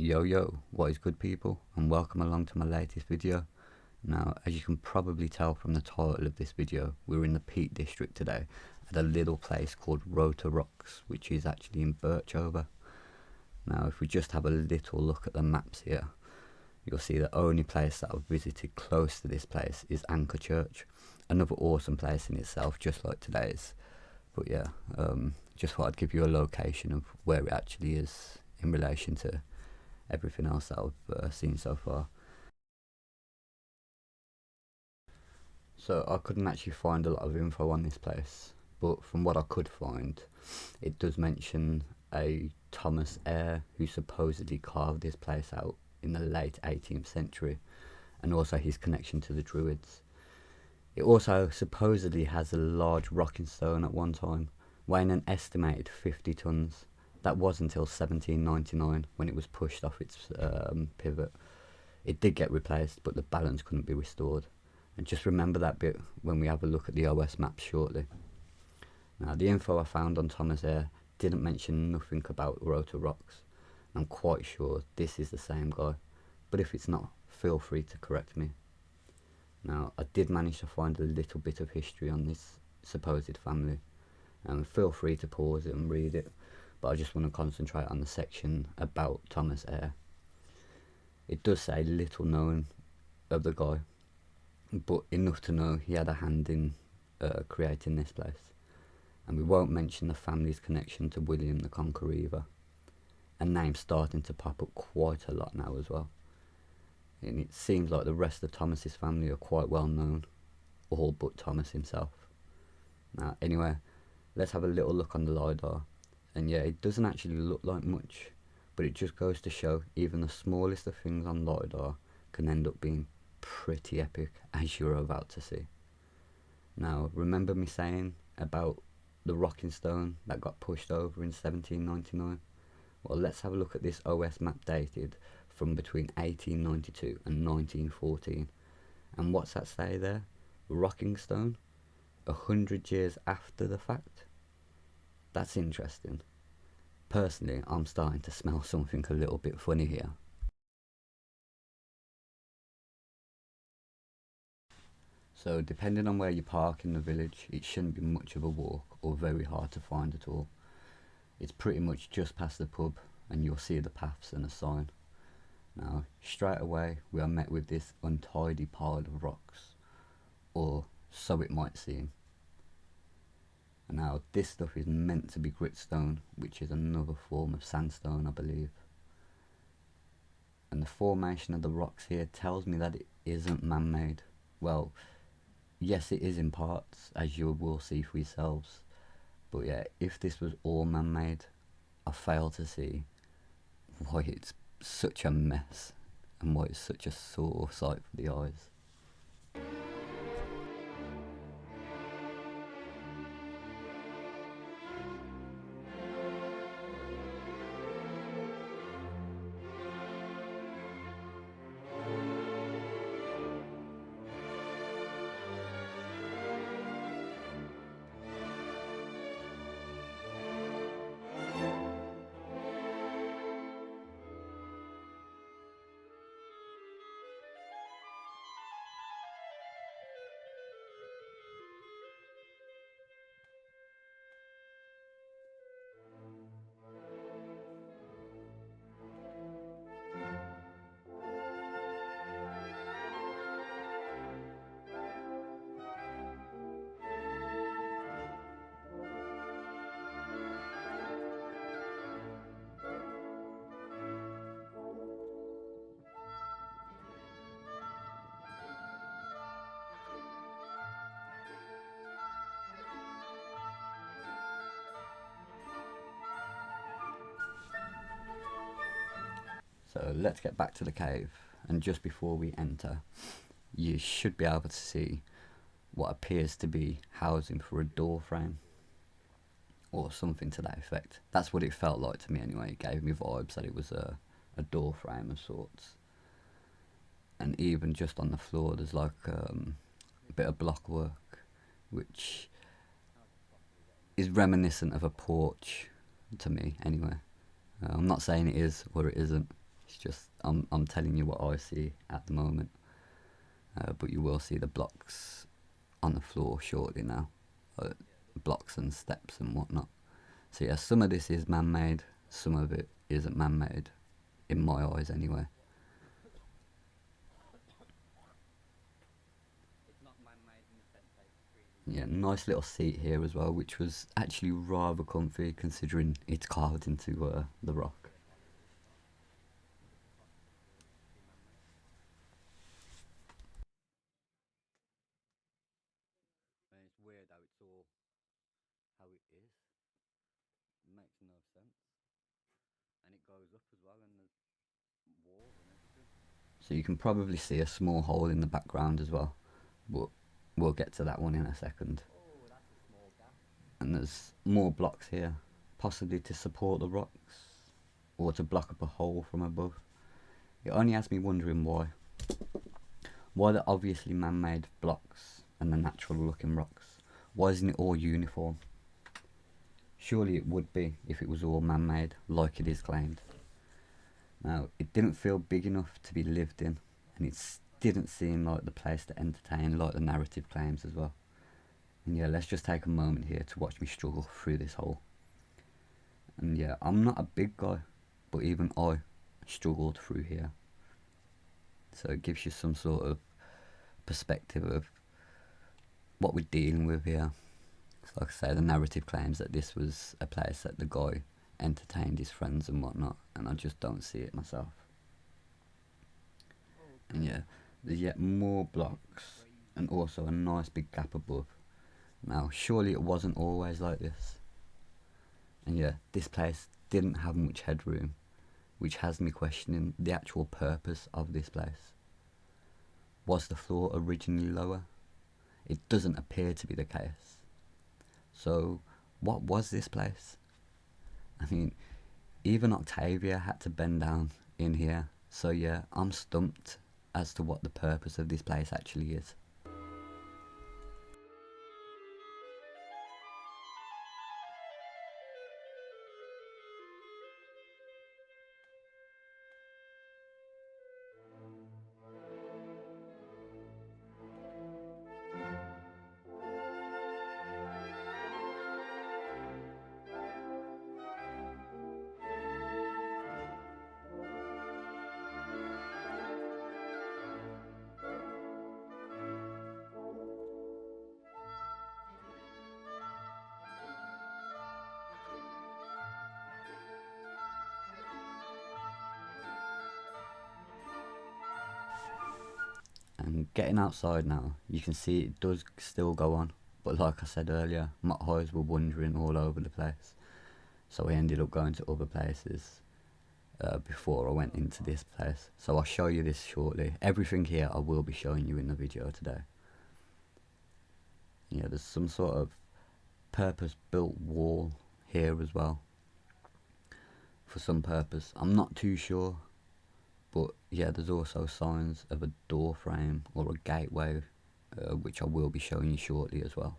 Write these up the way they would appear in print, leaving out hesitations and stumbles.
Yo, what is good people, and welcome along to my latest video. Now, as you can probably tell from the title of this video, we're in the Peak District today at a little place called Rowtor Rocks, which is actually in Birchover. Now, if we just have a little look at the maps here, you'll see the only place that I've visited close to this place is Anchor Church, another awesome place in itself, just like today's. But yeah, just thought I'd give you a location of where it actually is in relation to everything else that I've seen so far. So I couldn't actually find a lot of info on this place, but from what I could find, it does mention a Thomas Eyre who supposedly carved this place out in the late 18th century, and also his connection to the Druids. It also supposedly has a large rocking stone at one time, weighing an estimated 50 tons. That was until 1799 when it was pushed off its pivot. It did get replaced, but the balance couldn't be restored. And just remember that bit when we have a look at the OS maps shortly. Now, the info I found on Thomas Eyre didn't mention nothing about Rowtor Rocks. I'm quite sure this is the same guy, but if it's not, feel free to correct me. Now, I did manage to find a little bit of history on this supposed family, and feel free to pause it and read it, but I just want to concentrate on the section about Thomas Eyre. It does say little known of the guy, but enough to know he had a hand in creating this place. And we won't mention the family's connection to William the Conqueror either. A name starting to pop up quite a lot now as well. And it seems like the rest of Thomas's family are quite well known, all but Thomas himself. Now anyway, let's have a little look on the LiDAR. And yeah, it doesn't actually look like much, but it just goes to show even the smallest of things on LiDAR can end up being pretty epic, as you're about to see. Now, remember me saying about the rocking stone that got pushed over in 1799? Well, let's have a look at this OS map dated from between 1892 and 1914. And what's that say there? Rocking stone? 100 years after the fact? That's interesting. Personally, I'm starting to smell something a little bit funny here. So depending on where you park in the village, it shouldn't be much of a walk or very hard to find at all. It's pretty much just past the pub and you'll see the paths and a sign. Now, straight away we are met with this untidy pile of rocks, or so it might seem. Now, this stuff is meant to be gritstone, which is another form of sandstone, I believe. And the formation of the rocks here tells me that it isn't man-made. Well, yes, it is in parts, as you will see for yourselves. But yeah, if this was all man-made, I fail to see why it's such a mess and why it's such a sore sight for the eyes. So let's get back to the cave, and just before we enter, you should be able to see what appears to be housing for a door frame, or something to that effect. That's what it felt like to me anyway. It gave me vibes that it was a door frame of sorts. And even just on the floor there's like a bit of block work, which is reminiscent of a porch to me anyway. I'm not saying it is or it isn't, It's just I'm telling you what I see at the moment, but you will see the blocks on the floor shortly now, blocks and steps and whatnot. So yeah, some of this is man-made, some of it isn't man-made, in my eyes anyway. Yeah, nice little seat here as well, which was actually rather comfy considering it's carved into the rock. And it's weird how it's all how it is. It makes no sense, and it goes up as well, and there's walls and everything. So you can probably see a small hole in the background as well, but we'll get to that one in a second. And there's more blocks here, possibly to support the rocks or to block up a hole from above. It only has me wondering why. Why the obviously man-made blocks and the natural looking rocks? Why isn't it all uniform? Surely it would be if it was all man-made, like it is claimed. Now, it didn't feel big enough to be lived in, and it didn't seem like the place to entertain, like the narrative claims as well. And yeah, let's just take a moment here to watch me struggle through this hole. And yeah, I'm not a big guy, but even I struggled through here. So it gives you some sort of perspective of what we're dealing with here. So like I say, the narrative claims that this was a place that the guy entertained his friends and whatnot, and I just don't see it myself. And yeah, there's yet more blocks and also a nice big gap above. Now, surely it wasn't always like this. And yeah, this place didn't have much headroom, which has me questioning the actual purpose of this place. Was the floor originally lower? It doesn't appear to be the case. So, what was this place? I mean, even Octavia had to bend down in here. So yeah, I'm stumped as to what the purpose of this place actually is. And getting outside now, you can see it does still go on. But like I said earlier, my eyes were wandering all over the place. So I ended up going to other places before I went into this place. So I'll show you this shortly. Everything here I will be showing you in the video today. Yeah, there's some sort of purpose-built wall here as well. For some purpose. I'm not too sure. But yeah, there's also signs of a door frame or a gateway, which I will be showing you shortly as well.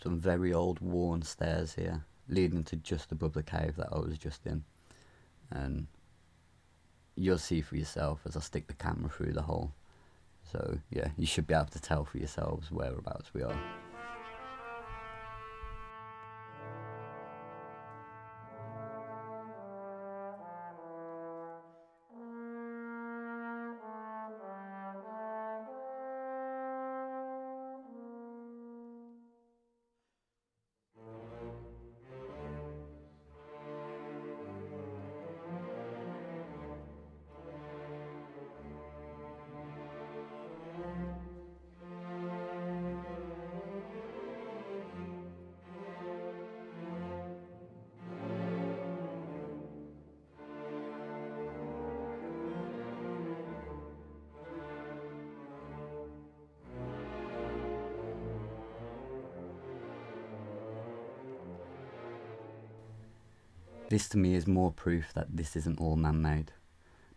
Some very old worn stairs here, leading to just above the cave that I was just in. And you'll see for yourself as I stick the camera through the hole. So yeah, you should be able to tell for yourselves whereabouts we are. This to me is more proof that this isn't all man-made.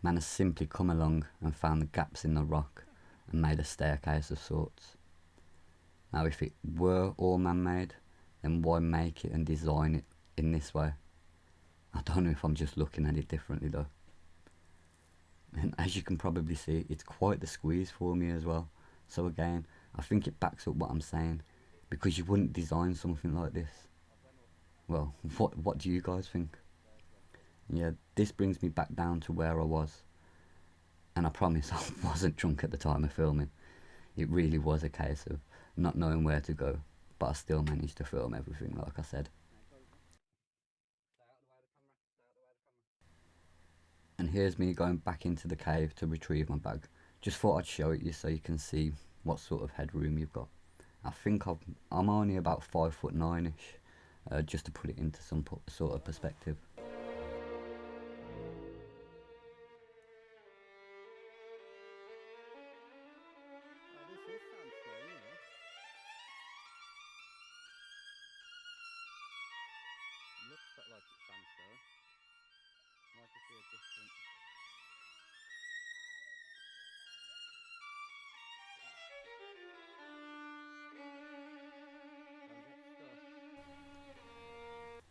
Man has simply come along and found the gaps in the rock and made a staircase of sorts. Now if it were all man-made, then why make it and design it in this way? I don't know if I'm just looking at it differently though. And as you can probably see, it's quite the squeeze for me as well. So again, I think it backs up what I'm saying, because you wouldn't design something like this. Well, what do you guys think? Yeah, this brings me back down to where I was. And I promise I wasn't drunk at the time of filming. It really was a case of not knowing where to go, but I still managed to film everything like I said. And here's me going back into the cave to retrieve my bag. Just thought I'd show it you so you can see what sort of headroom you've got. I think I'm only about 5'9"-ish, just to put it into some sort of perspective.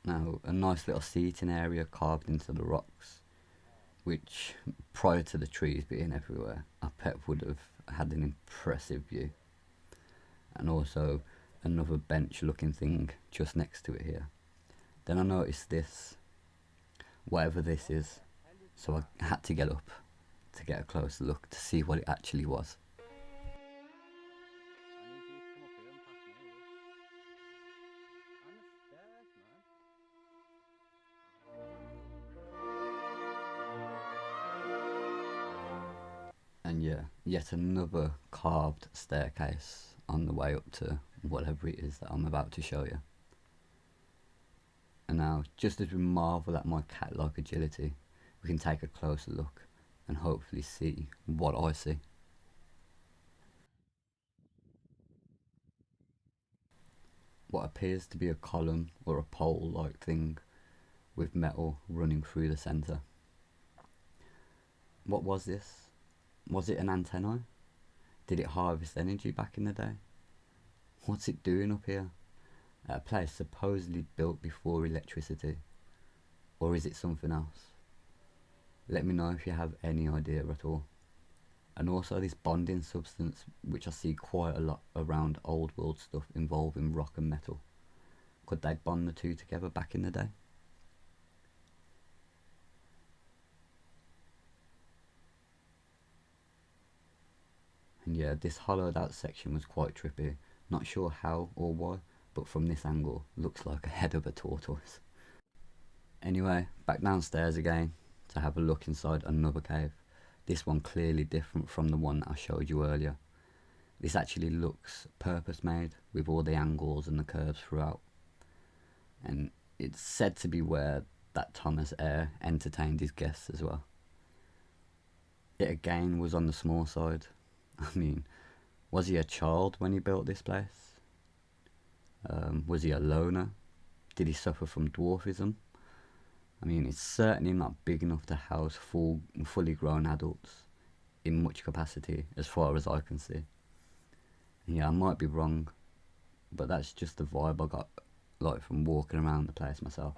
Now, a nice little seating area carved into the rocks, which prior to the trees being everywhere, I bet would have had an impressive view. And also another bench looking thing just next to it here. Then I noticed this, whatever this is, so I had to get up to get a closer look to see what it actually was. And yeah, yet another carved staircase on the way up to whatever it is that I'm about to show you. And now, just as we marvel at my cat-like agility, we can take a closer look and hopefully see what I see. What appears to be a column or a pole-like thing with metal running through the centre. What was this? Was it an antenna? Did it harvest energy back in the day? What's it doing up here? At a place supposedly built before electricity? Or is it something else? Let me know if you have any idea at all. And also this bonding substance, which I see quite a lot around old world stuff involving rock and metal. Could they bond the two together back in the day? And yeah, this hollowed out section was quite trippy. Not sure how or why, but from this angle, looks like a head of a tortoise. Anyway, back downstairs again to have a look inside another cave. This one clearly different from the one I showed you earlier. This actually looks purpose made with all the angles and the curves throughout. And it's said to be where that Thomas Eyre entertained his guests as well. It again was on the small side. I mean, was he a child when he built this place? Was he a loner? Did he suffer from dwarfism? I mean, it's certainly not big enough to house fully grown adults in much capacity as far as I can see. Yeah, I might be wrong, but that's just the vibe I got like from walking around the place myself.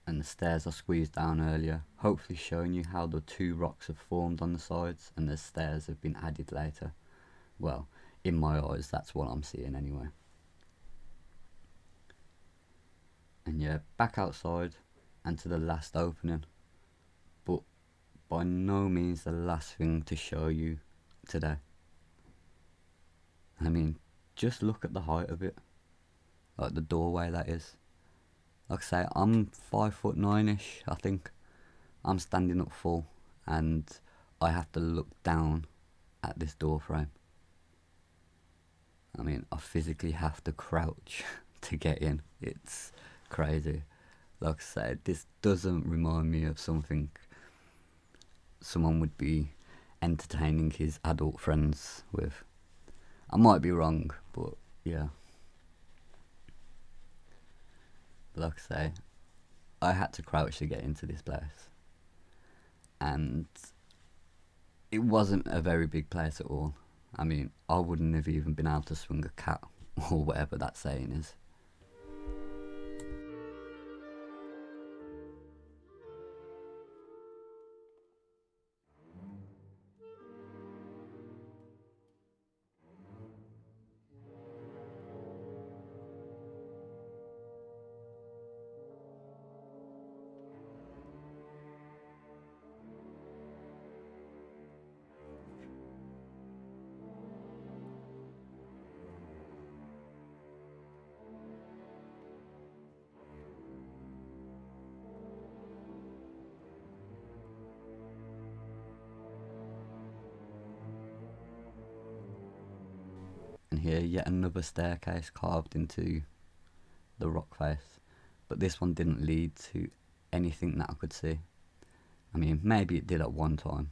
And the stairs I squeezed down earlier, hopefully showing you how the two rocks have formed on the sides and the stairs have been added later. Well, in my eyes, that's what I'm seeing anyway. And yeah, back outside and to the last opening, but by no means the last thing to show you today. I mean, just look at the height of it, like the doorway that is. Like I say, I'm 5'9"-ish, I think, I'm standing up full and I have to look down at this door frame. I mean, I physically have to crouch to get in. It's crazy. Like I said, this doesn't remind me of something someone would be entertaining his adult friends with. I might be wrong, but yeah. Like I say, I had to crouch to get into this place. And it wasn't a very big place at all. I mean, I wouldn't have even been able to swing a cat or whatever that saying is. And here, yet another staircase carved into the rock face. But this one didn't lead to anything that I could see. I mean, maybe it did at one time,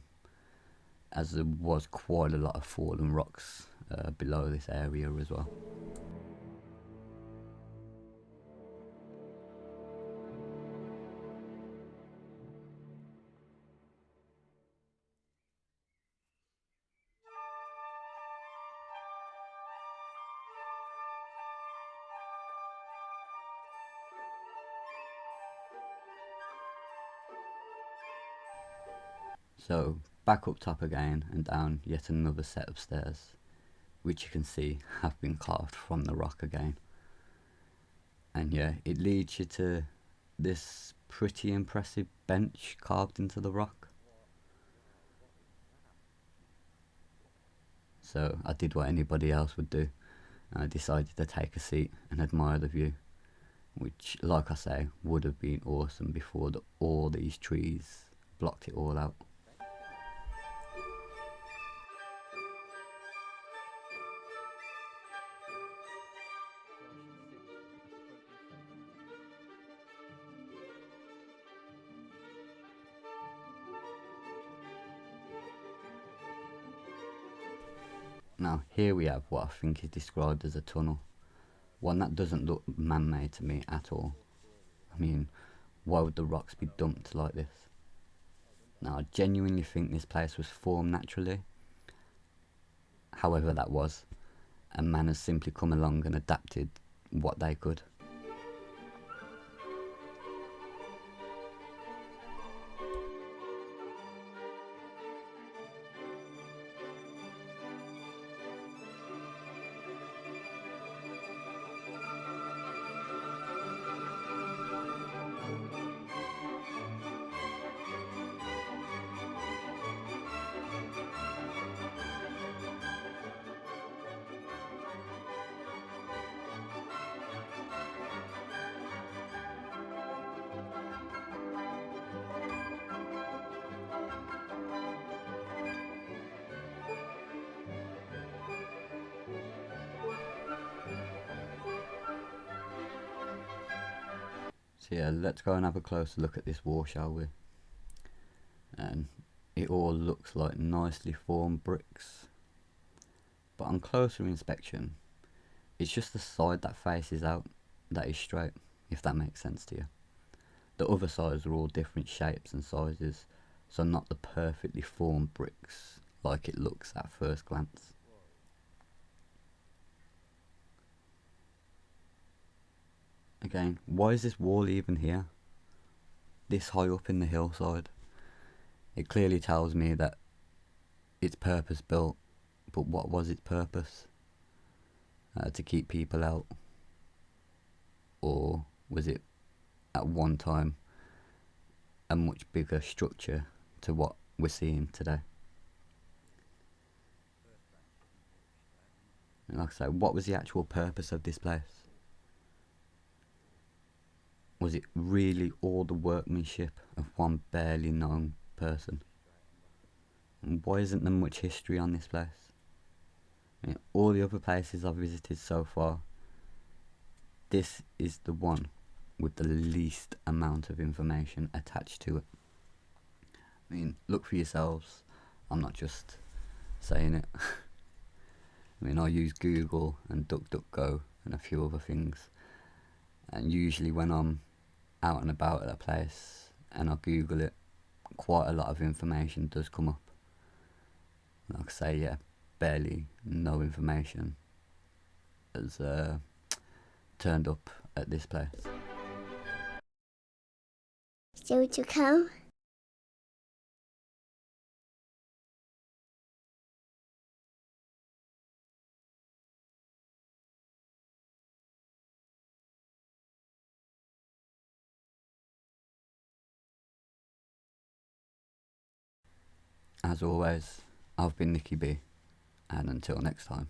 as there was quite a lot of fallen rocks below this area as well. So, back up top again and down yet another set of stairs, which you can see have been carved from the rock again. And yeah, it leads you to this pretty impressive bench carved into the rock. So I did what anybody else would do. I decided to take a seat and admire the view, which, like I say, would have been awesome before all these trees blocked it all out. Now here we have what I think is described as a tunnel, one that doesn't look man-made to me at all. I mean, why would the rocks be dumped like this? Now I genuinely think this place was formed naturally, however that was, and man has simply come along and adapted what they could. So yeah, let's go and have a closer look at this wall, shall we? And it all looks like nicely formed bricks, but on closer inspection, it's just the side that faces out that is straight, if that makes sense to you. The other sides are all different shapes and sizes, so not the perfectly formed bricks like it looks at first glance. Again, why is this wall even here? This high up in the hillside? It clearly tells me that it's purpose built, but what was its purpose? To keep people out? Or was it at one time a much bigger structure to what we're seeing today? And like I say, what was the actual purpose of this place? Was it really all the workmanship of one barely known person? And why isn't there much history on this place? I mean, all the other places I've visited so far, this is the one with the least amount of information attached to it. I mean, look for yourselves. I'm not just saying it. I mean, I use Google and DuckDuckGo and a few other things. And usually when I'm out and about at a place and I Google it, quite a lot of information does come up. Like I say, yeah, barely no information has turned up at this place. Still to come? As always, I've been Nicky B, and until next time.